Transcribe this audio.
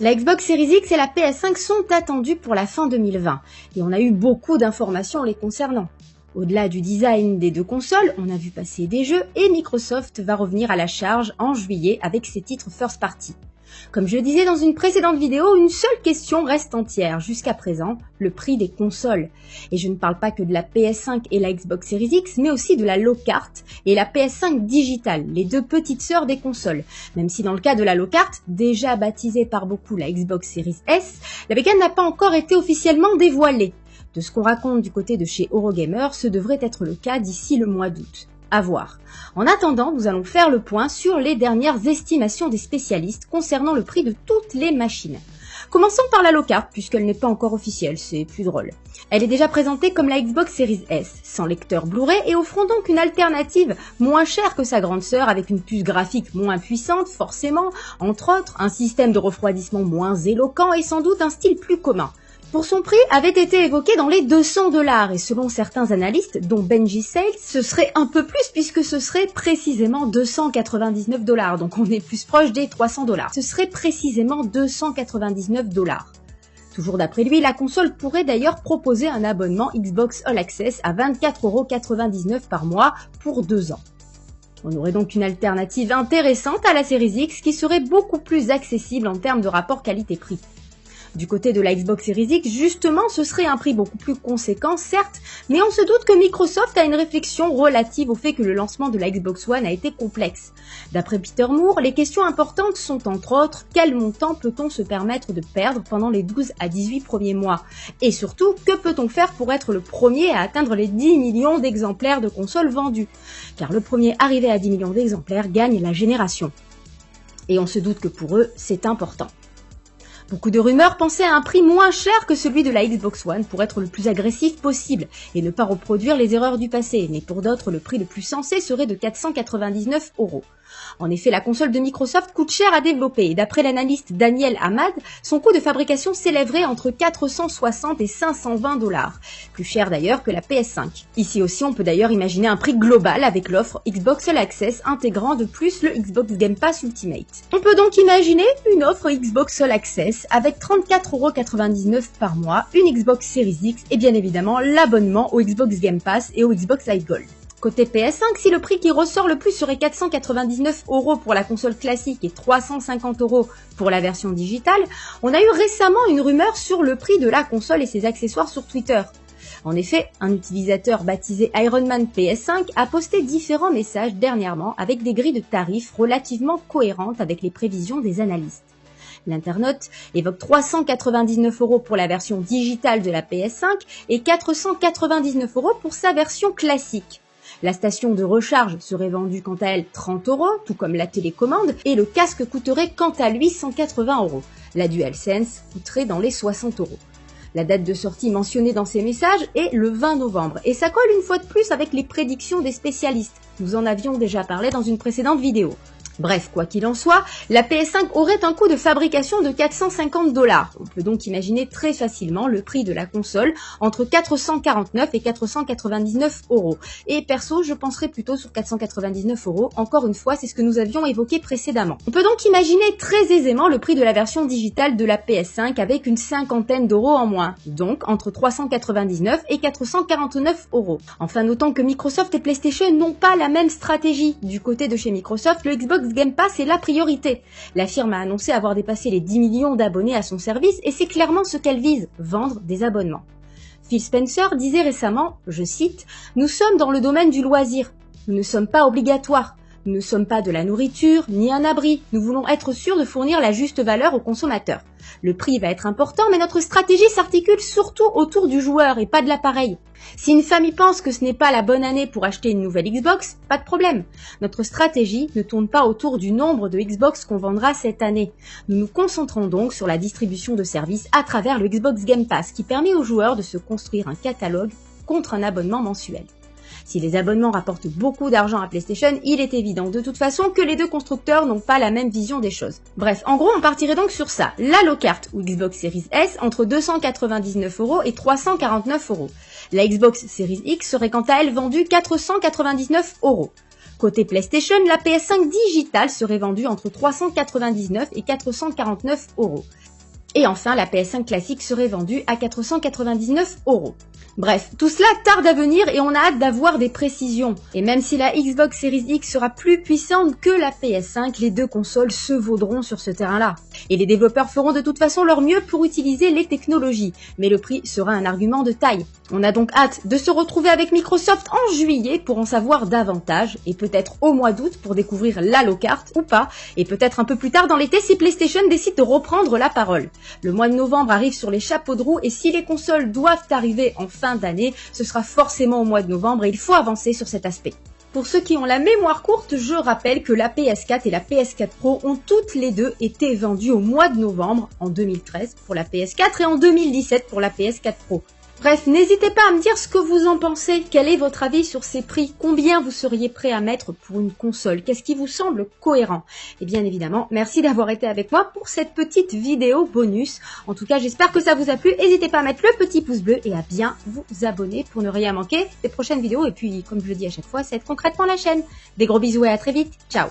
La Xbox Series X et la PS5 sont attendues pour la fin 2020 et on a eu beaucoup d'informations les concernant. Au-delà du design des deux consoles, on a vu passer des jeux et Microsoft va revenir à la charge en juillet avec ses titres first party. Comme je le disais dans une précédente vidéo, une seule question reste entière jusqu'à présent, le prix des consoles. Et je ne parle pas que de la PS5 et la Xbox Series X, mais aussi de la low carte et la PS5 digitale, les deux petites sœurs des consoles. Même si dans le cas de la low carte, déjà baptisée par beaucoup la Xbox Series S, la bécane n'a pas encore été officiellement dévoilée. De ce qu'on raconte du côté de chez Eurogamer, ce devrait être le cas d'ici le mois d'août. À voir. En attendant, nous allons faire le point sur les dernières estimations des spécialistes concernant le prix de toutes les machines. Commençons par la low carte, puisqu'elle n'est pas encore officielle, c'est plus drôle. Elle est déjà présentée comme la Xbox Series S, sans lecteur Blu-ray et offrant donc une alternative moins chère que sa grande sœur avec une puce graphique moins puissante, forcément, entre autres, un système de refroidissement moins éloquent et sans doute un style plus commun. Pour son prix, avait été évoqué dans les $200 et selon certains analystes, dont Benji Sales, ce serait un peu plus puisque ce serait précisément $299, donc on est plus proche des $300. Ce serait précisément $299. Toujours d'après lui, la console pourrait d'ailleurs proposer un abonnement Xbox All Access à 24,99€ par mois pour 2 ans. On aurait donc une alternative intéressante à la Series X qui serait beaucoup plus accessible en termes de rapport qualité-prix. Du côté de la Xbox Series X, justement, ce serait un prix beaucoup plus conséquent, certes, mais on se doute que Microsoft a une réflexion relative au fait que le lancement de la Xbox One a été complexe. D'après Peter Moore, les questions importantes sont entre autres, quel montant peut-on se permettre de perdre pendant les 12 à 18 premiers mois? Et surtout, que peut-on faire pour être le premier à atteindre les 10 millions d'exemplaires de consoles vendues? Car le premier arrivé à 10 millions d'exemplaires gagne la génération. Et on se doute que pour eux, c'est important. Beaucoup de rumeurs pensaient à un prix moins cher que celui de la Xbox One pour être le plus agressif possible et ne pas reproduire les erreurs du passé, mais pour d'autres, le prix le plus sensé serait de 499€. En effet, la console de Microsoft coûte cher à développer et d'après l'analyste Daniel Hamad, son coût de fabrication s'élèverait entre 460 et $520, plus cher d'ailleurs que la PS5. Ici aussi, on peut d'ailleurs imaginer un prix global avec l'offre Xbox All Access intégrant de plus le Xbox Game Pass Ultimate. On peut donc imaginer une offre Xbox All Access avec 34,99€ par mois, une Xbox Series X et bien évidemment l'abonnement au Xbox Game Pass et au Xbox Live Gold. Côté PS5, si le prix qui ressort le plus serait 499€ pour la console classique et 350€ pour la version digitale, on a eu récemment une rumeur sur le prix de la console et ses accessoires sur Twitter. En effet, un utilisateur baptisé Ironman PS5 a posté différents messages dernièrement avec des grilles de tarifs relativement cohérentes avec les prévisions des analystes. L'internaute évoque 399€ pour la version digitale de la PS5 et 499€ pour sa version classique. La station de recharge serait vendue quant à elle 30€, tout comme la télécommande, et le casque coûterait quant à lui 180€. La DualSense coûterait dans les 60€. La date de sortie mentionnée dans ces messages est le 20 novembre, et ça colle une fois de plus avec les prédictions des spécialistes. Nous en avions déjà parlé dans une précédente vidéo. Bref, quoi qu'il en soit, la PS5 aurait un coût de fabrication de 450$. On peut donc imaginer très facilement le prix de la console entre 449 et 499€. Et perso, je penserais plutôt sur 499€. Encore une fois, c'est ce que nous avions évoqué précédemment. On peut donc imaginer très aisément le prix de la version digitale de la PS5 avec une cinquantaine d'euros en moins. Donc entre 399 et 449€. Enfin, notons que Microsoft et PlayStation n'ont pas la même stratégie. Du côté de chez Microsoft, le Xbox Game Pass est la priorité. La firme a annoncé avoir dépassé les 10 millions d'abonnés à son service et c'est clairement ce qu'elle vise, vendre des abonnements. Phil Spencer disait récemment, je cite, « Nous sommes dans le domaine du loisir. Nous ne sommes pas obligatoires. Nous ne sommes pas de la nourriture, ni un abri. Nous voulons être sûrs de fournir la juste valeur aux consommateurs. Le prix va être important, mais notre stratégie s'articule surtout autour du joueur et pas de l'appareil. Si une famille pense que ce n'est pas la bonne année pour acheter une nouvelle Xbox, pas de problème. Notre stratégie ne tourne pas autour du nombre de Xbox qu'on vendra cette année. Nous nous concentrons donc sur la distribution de services à travers le Xbox Game Pass qui permet aux joueurs de se construire un catalogue contre un abonnement mensuel. Si les abonnements rapportent beaucoup d'argent à PlayStation, il est évident de toute façon que les deux constructeurs n'ont pas la même vision des choses. Bref, en gros, on partirait donc sur ça. La low carte ou Xbox Series S entre 299€ et 349€. La Xbox Series X serait quant à elle vendue 499€. Côté PlayStation, la PS5 digitale serait vendue entre 399 et 449€. Et enfin, la PS5 classique serait vendue à 499 €. Bref, tout cela tarde à venir et on a hâte d'avoir des précisions. Et même si la Xbox Series X sera plus puissante que la PS5, les deux consoles se vaudront sur ce terrain-là. Et les développeurs feront de toute façon leur mieux pour utiliser les technologies. Mais le prix sera un argument de taille. On a donc hâte de se retrouver avec Microsoft en juillet pour en savoir davantage, et peut-être au mois d'août pour découvrir l'Halo-Cart ou pas, et peut-être un peu plus tard dans l'été si PlayStation décide de reprendre la parole. Le mois de novembre arrive sur les chapeaux de roue et si les consoles doivent arriver en fin d'année, ce sera forcément au mois de novembre et il faut avancer sur cet aspect. Pour ceux qui ont la mémoire courte, je rappelle que la PS4 et la PS4 Pro ont toutes les deux été vendues au mois de novembre en 2013 pour la PS4 et en 2017 pour la PS4 Pro. Bref, n'hésitez pas à me dire ce que vous en pensez. Quel est votre avis sur ces prix? Combien vous seriez prêt à mettre pour une console? Qu'est-ce qui vous semble cohérent? Et bien évidemment, merci d'avoir été avec moi pour cette petite vidéo bonus. En tout cas, j'espère que ça vous a plu. N'hésitez pas à mettre le petit pouce bleu et à bien vous abonner pour ne rien manquer des prochaines vidéos. Et puis, comme je le dis à chaque fois, c'est concrètement la chaîne. Des gros bisous et à très vite. Ciao!